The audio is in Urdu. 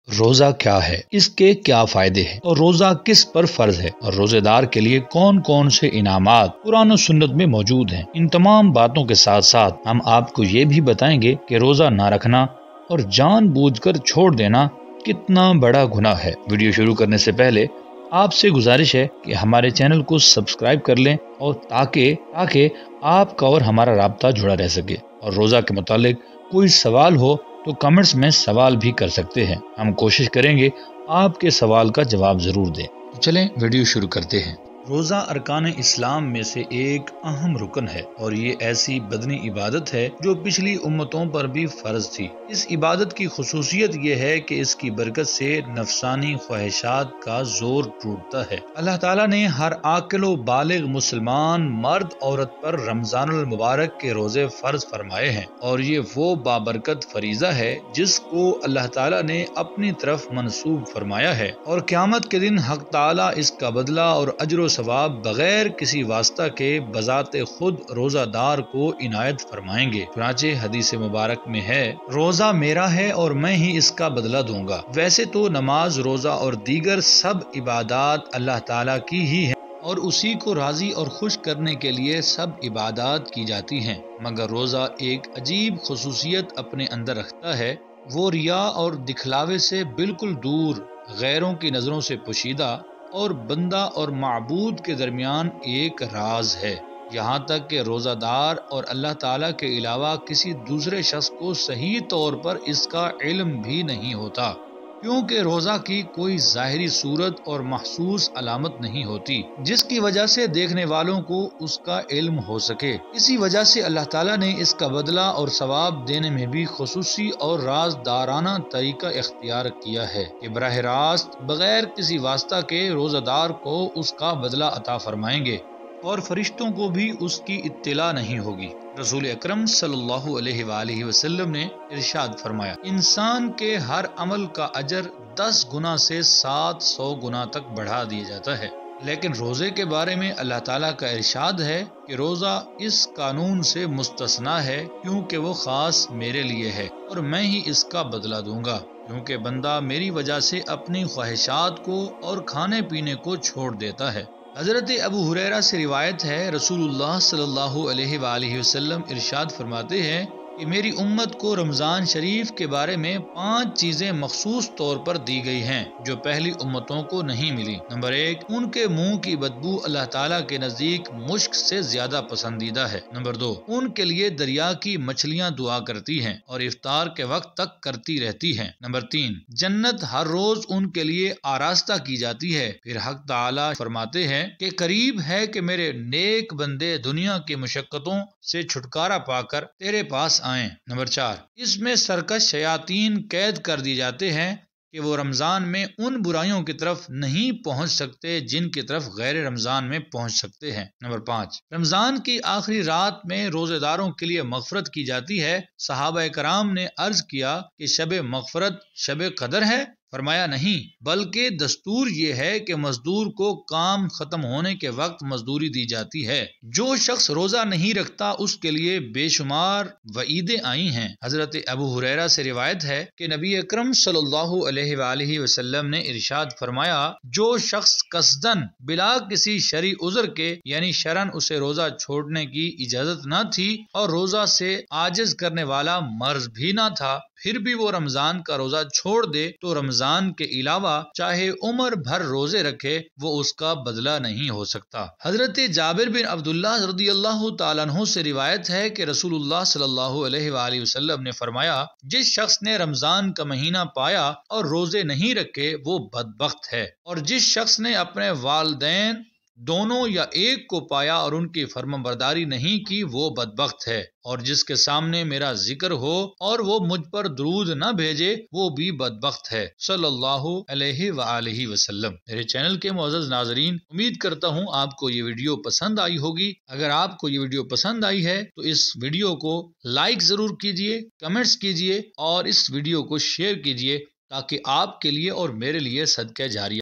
روزہ کیا ہے، اس کے کیا فائدے ہیں اور روزہ کس پر فرض ہے اور روزے دار کے لیے کون کون سے انعامات قرآن و سنت میں موجود ہیں۔ ان تمام باتوں کے ساتھ ساتھ ہم آپ کو یہ بھی بتائیں گے کہ روزہ نہ رکھنا اور جان بوجھ کر چھوڑ دینا کتنا بڑا گناہ ہے۔ ویڈیو شروع کرنے سے پہلے آپ سے گزارش ہے کہ ہمارے چینل کو سبسکرائب کر لیں اور تاکہ آپ کا اور ہمارا رابطہ جڑا رہ سکے، اور روزہ کے متعلق کوئی سوال ہو تو کمنٹس میں سوال بھی کر سکتے ہیں۔ ہم کوشش کریں گے آپ کے سوال کا جواب ضرور دیں۔ تو چلیں ویڈیو شروع کرتے ہیں۔ روزہ ارکان اسلام میں سے ایک اہم رکن ہے اور یہ ایسی بدنی عبادت ہے جو پچھلی امتوں پر بھی فرض تھی۔ اس عبادت کی خصوصیت یہ ہے کہ اس کی برکت سے نفسانی خواہشات کا زور ٹوٹتا ہے۔ اللہ تعالیٰ نے ہر عاقل و بالغ مسلمان مرد عورت پر رمضان المبارک کے روزے فرض فرمائے ہیں، اور یہ وہ بابرکت فریضہ ہے جس کو اللہ تعالیٰ نے اپنی طرف منسوب فرمایا ہے، اور قیامت کے دن حق تعالیٰ اس کا بدلہ اور اجر و ثواب بغیر کسی واسطہ کے بذات خود روزہ دار کو عنایت فرمائیں گے۔ چنانچہ حدیث مبارک میں ہے، روزہ میرا ہے اور میں ہی اس کا بدلہ دوں گا۔ ویسے تو نماز، روزہ اور دیگر سب عبادات اللہ تعالیٰ کی ہی ہیں اور اسی کو راضی اور خوش کرنے کے لیے سب عبادات کی جاتی ہیں، مگر روزہ ایک عجیب خصوصیت اپنے اندر رکھتا ہے۔ وہ ریا اور دکھلاوے سے بالکل دور، غیروں کی نظروں سے پوشیدہ اور بندہ اور معبود کے درمیان ایک راز ہے، یہاں تک کہ روزہ دار اور اللہ تعالیٰ کے علاوہ کسی دوسرے شخص کو صحیح طور پر اس کا علم بھی نہیں ہوتا، کیونکہ روزہ کی کوئی ظاہری صورت اور محسوس علامت نہیں ہوتی جس کی وجہ سے دیکھنے والوں کو اس کا علم ہو سکے۔ اسی وجہ سے اللہ تعالیٰ نے اس کا بدلہ اور ثواب دینے میں بھی خصوصی اور رازدارانہ طریقہ اختیار کیا ہے کہ براہ راست بغیر کسی واسطہ کے روزہ دار کو اس کا بدلہ عطا فرمائیں گے، اور فرشتوں کو بھی اس کی اطلاع نہیں ہوگی۔ رسول اکرم صلی اللہ علیہ وآلہ وسلم نے ارشاد فرمایا، انسان کے ہر عمل کا اجر 10 گنا سے 700 گنا تک بڑھا دیا جاتا ہے، لیکن روزے کے بارے میں اللہ تعالیٰ کا ارشاد ہے کہ روزہ اس قانون سے مستثنا ہے، کیونکہ وہ خاص میرے لیے ہے اور میں ہی اس کا بدلہ دوں گا، کیونکہ بندہ میری وجہ سے اپنی خواہشات کو اور کھانے پینے کو چھوڑ دیتا ہے۔ حضرت ابو ہریرہ سے روایت ہے، رسول اللہ صلی اللہ علیہ وآلہ وسلم ارشاد فرماتے ہیں کہ میری امت کو رمضان شریف کے بارے میں 5 چیزیں مخصوص طور پر دی گئی ہیں جو پہلی امتوں کو نہیں ملی۔ نمبر 1، ان کے منہ کی بدبو اللہ تعالیٰ کے نزدیک مشک سے زیادہ پسندیدہ ہے۔ نمبر 2، ان کے لیے دریا کی مچھلیاں دعا کرتی ہیں اور افطار کے وقت تک کرتی رہتی ہیں۔ نمبر 3، جنت ہر روز ان کے لیے آراستہ کی جاتی ہے۔ پھر حق تعالیٰ فرماتے ہیں کہ قریب ہے کہ میرے نیک بندے دنیا کی مشقتوں سے چھٹکارا پا کر تیرے پاس آئیں۔ نمبر 4، اس میں سرکش شیاطین قید کر دی جاتے ہیں کہ وہ رمضان میں ان برائیوں کی طرف نہیں پہنچ سکتے جن کی طرف غیر رمضان میں پہنچ سکتے ہیں۔ نمبر 5، رمضان کی آخری رات میں روزے داروں کے لیے مغفرت کی جاتی ہے۔ صحابہ کرام نے عرض کیا کہ شب مغفرت شب قدر ہے؟ فرمایا نہیں، بلکہ دستور یہ ہے کہ مزدور کو کام ختم ہونے کے وقت مزدوری دی جاتی ہے۔ جو شخص روزہ نہیں رکھتا اس کے لیے بے شمار وعیدیں آئی ہیں۔ حضرت ابو ہریرہ سے روایت ہے کہ نبی اکرم صلی اللہ علیہ وآلہ وسلم نے ارشاد فرمایا، جو شخص قصدن بلا کسی شرعی عذر کے، یعنی شرعن اسے روزہ چھوڑنے کی اجازت نہ تھی اور روزہ سے عاجز کرنے والا مرض بھی نہ تھا، پھر بھی وہ رمضان کا روزہ چھوڑ دے تو رمضان کے علاوہ چاہے عمر بھر روزے رکھے وہ اس کا بدلہ نہیں ہو سکتا۔ حضرت جابر بن عبداللہ رضی اللہ تعالیٰ عنہ سے روایت ہے کہ رسول اللہ صلی اللہ علیہ وآلہ وسلم نے فرمایا، جس شخص نے رمضان کا مہینہ پایا اور روزے نہیں رکھے وہ بدبخت ہے، اور جس شخص نے اپنے والدین دونوں یا ایک کو پایا اور ان کی فرمانبرداری نہیں کی وہ بدبخت ہے، اور جس کے سامنے میرا ذکر ہو اور وہ مجھ پر درود نہ بھیجے وہ بھی بدبخت ہے، صلی اللہ علیہ وآلہ وسلم۔ میرے چینل کے معزز ناظرین، امید کرتا ہوں آپ کو یہ ویڈیو پسند آئی ہوگی۔ اگر آپ کو یہ ویڈیو پسند آئی ہے تو اس ویڈیو کو لائک ضرور کیجئے، کمنٹس کیجئے اور اس ویڈیو کو شیئر کیجئے تاکہ آپ کے لیے اور میرے لیے صدقہ جاریہ